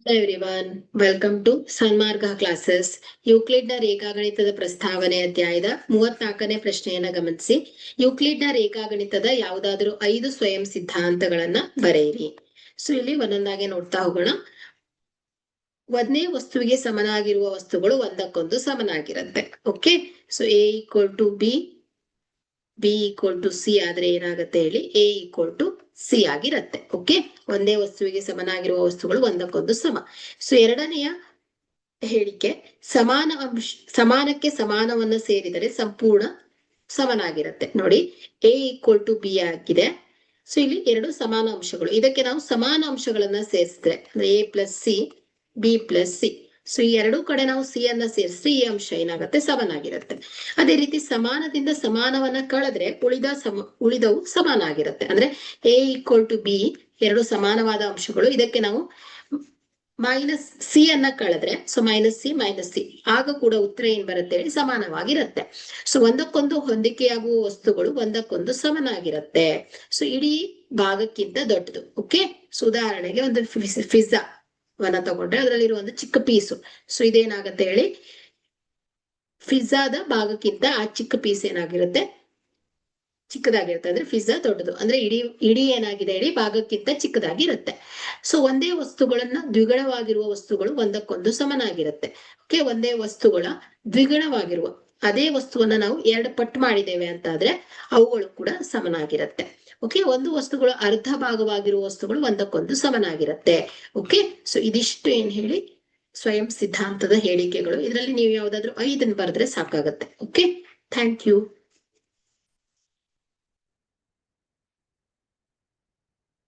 Everyone, welcome to Sanmarga classes. ಯೂಕ್ಲಿಡ್ನ ರೇಖಾಗಣಿತದ ಪ್ರಸ್ತಾವನೆ ಅಧ್ಯಾಯದ 34ನೇ ಪ್ರಶ್ನೆಯನ್ನ ಗಮನಿಸಿ. ಯೂಕ್ಲಿಡ್ನ ರೇಖಾಗಣಿತದ ಯಾವುದಾದರೂ 5 ಸ್ವಯಂ ಸಿದ್ಧಾಂತಗಳನ್ನ ಬರೆಯಿರಿ. ಸೊ ಇಲ್ಲಿ ಒಂದೊಂದಾಗೆ ನೋಡ್ತಾ ಹೋಗೋಣ. ಒಂದೇ ವಸ್ತುವಿಗೆ ಸಮನಾಗಿರುವ ವಸ್ತುಗಳು ಒಂದಕ್ಕೊಂದು ಸಮನಾಗಿರುತ್ತೆ. Okay, so A equal to B, B equal to C ಆದ್ರೆ ಏನಾಗುತ್ತೆ ಹೇಳಿ, ಎ ಈಕ್ವಲ್ ಟು ಸಿ ಆಗಿರತ್ತೆ. ಓಕೆ, ಒಂದೇ ವಸ್ತುವಿಗೆ ಸಮನಾಗಿರುವ ವಸ್ತುಗಳು ಒಂದಕ್ಕೊಂದು ಸಮ. ಸೊ ಎರಡನೆಯ ಹೇಳಿಕೆ, ಸಮಾನಕ್ಕೆ ಸಮಾನವನ್ನ ಸೇರಿದರೆ ಸಂಪೂರ್ಣ ಸಮನಾಗಿರುತ್ತೆ. ನೋಡಿ, ಎ ಈಕ್ವಲ್ ಟು ಬಿ ಆಗಿದೆ. ಸೊ ಇಲ್ಲಿ ಎರಡು ಸಮಾನ ಅಂಶಗಳು, ಇದಕ್ಕೆ ನಾವು ಸಮಾನ ಅಂಶಗಳನ್ನ ಸೇರಿಸಿದ್ರೆ ಅಂದ್ರೆ A plus C, B plus C. So ಈ ಎರಡೂ ಕಡೆ ನಾವು ಸಿ ಅನ್ನ ಸೇರಿಸಿದ್ರೆ ಈ ಅಂಶ ಏನಾಗುತ್ತೆ, ಸಮನಾಗಿರುತ್ತೆ. ಅದೇ ರೀತಿ ಸಮಾನದಿಂದ ಸಮಾನವನ್ನ ಕಳೆದ್ರೆ ಉಳಿದವು ಸಮಾನ ಆಗಿರುತ್ತೆ. ಅಂದ್ರೆ ಎ ಈಕ್ವಲ್ ಟು ಬಿ ಎರಡು ಸಮಾನವಾದ ಅಂಶಗಳು, ಇದಕ್ಕೆ ನಾವು ಮೈನಸ್ ಸಿ ಅನ್ನ ಕಳೆದ್ರೆ ಸೊ ಮೈನಸ್ ಸಿ ಆಗ ಕೂಡ ಉತ್ತರ ಏನ್ ಬರುತ್ತೆ ಹೇಳಿ, ಸಮಾನವಾಗಿರುತ್ತೆ. ಸೊ ಒಂದಕ್ಕೊಂದು ಹೊಂದಿಕೆಯಾಗುವ ವಸ್ತುಗಳು ಒಂದಕ್ಕೊಂದು ಸಮನಾಗಿರುತ್ತೆ. ಸೊ ಇಡೀ ಭಾಗಕ್ಕಿಂತ ದೊಡ್ಡದು. ಓಕೆ, ಸೊ ಉದಾಹರಣೆಗೆ ಒಂದು ಪಿಜ್ಜಾ ವನ್ನ ತಗೊಂಡ್ರೆ ಅದರಲ್ಲಿರುವ ಒಂದು ಚಿಕ್ಕ ಪೀಸು. ಸೊ ಇದೇನಾಗತ್ತೆ ಹೇಳಿ, ಪಿಜ್ಜಾದ ಭಾಗಕ್ಕಿಂತ ಆ ಚಿಕ್ಕ ಪೀಸ್ ಏನಾಗಿರುತ್ತೆ, ಚಿಕ್ಕದಾಗಿರುತ್ತೆ. ಅಂದ್ರೆ ಪಿಜ್ಜಾ ದೊಡ್ಡದು, ಅಂದ್ರೆ ಇಡೀ ಏನಾಗಿದೆ ಹೇಳಿ, ಭಾಗಕ್ಕಿಂತ ಚಿಕ್ಕದಾಗಿರುತ್ತೆ. ಸೊ ಒಂದೇ ವಸ್ತುಗಳನ್ನ ದ್ವಿಗುಣವಾಗಿರುವ ವಸ್ತುಗಳು ಒಂದಕ್ಕೊಂದು ಸಮನಾಗಿರುತ್ತೆ. ಓಕೆ, ಒಂದೇ ವಸ್ತುಗಳ ದ್ವಿಗುಣವಾಗಿರುವ ಅದೇ ವಸ್ತುವನ್ನ ನಾವು ಎರಡು ಪಟ್ಟು ಮಾಡಿದ್ದೇವೆ ಅಂತಾದ್ರೆ ಅವುಗಳು ಕೂಡ ಸಮನಾಗಿರುತ್ತೆ. ಓಕೆ, ಒಂದು ವಸ್ತುಗಳು ಅರ್ಧ ಭಾಗವಾಗಿರುವ ವಸ್ತುಗಳು ಒಂದಕ್ಕೊಂದು ಸಮನಾಗಿರುತ್ತೆ. ಓಕೆ, ಸೊ ಇದಿಷ್ಟು ಏನ್ ಹೇಳಿ ಸ್ವಯಂ ಸಿದ್ಧಾಂತದ ಹೇಳಿಕೆಗಳು. ಇದರಲ್ಲಿ ನೀವು ಯಾವ್ದಾದ್ರು 5 ಬರೆದ್ರೆ ಸಾಕಾಗತ್ತೆ. Okay, thank you.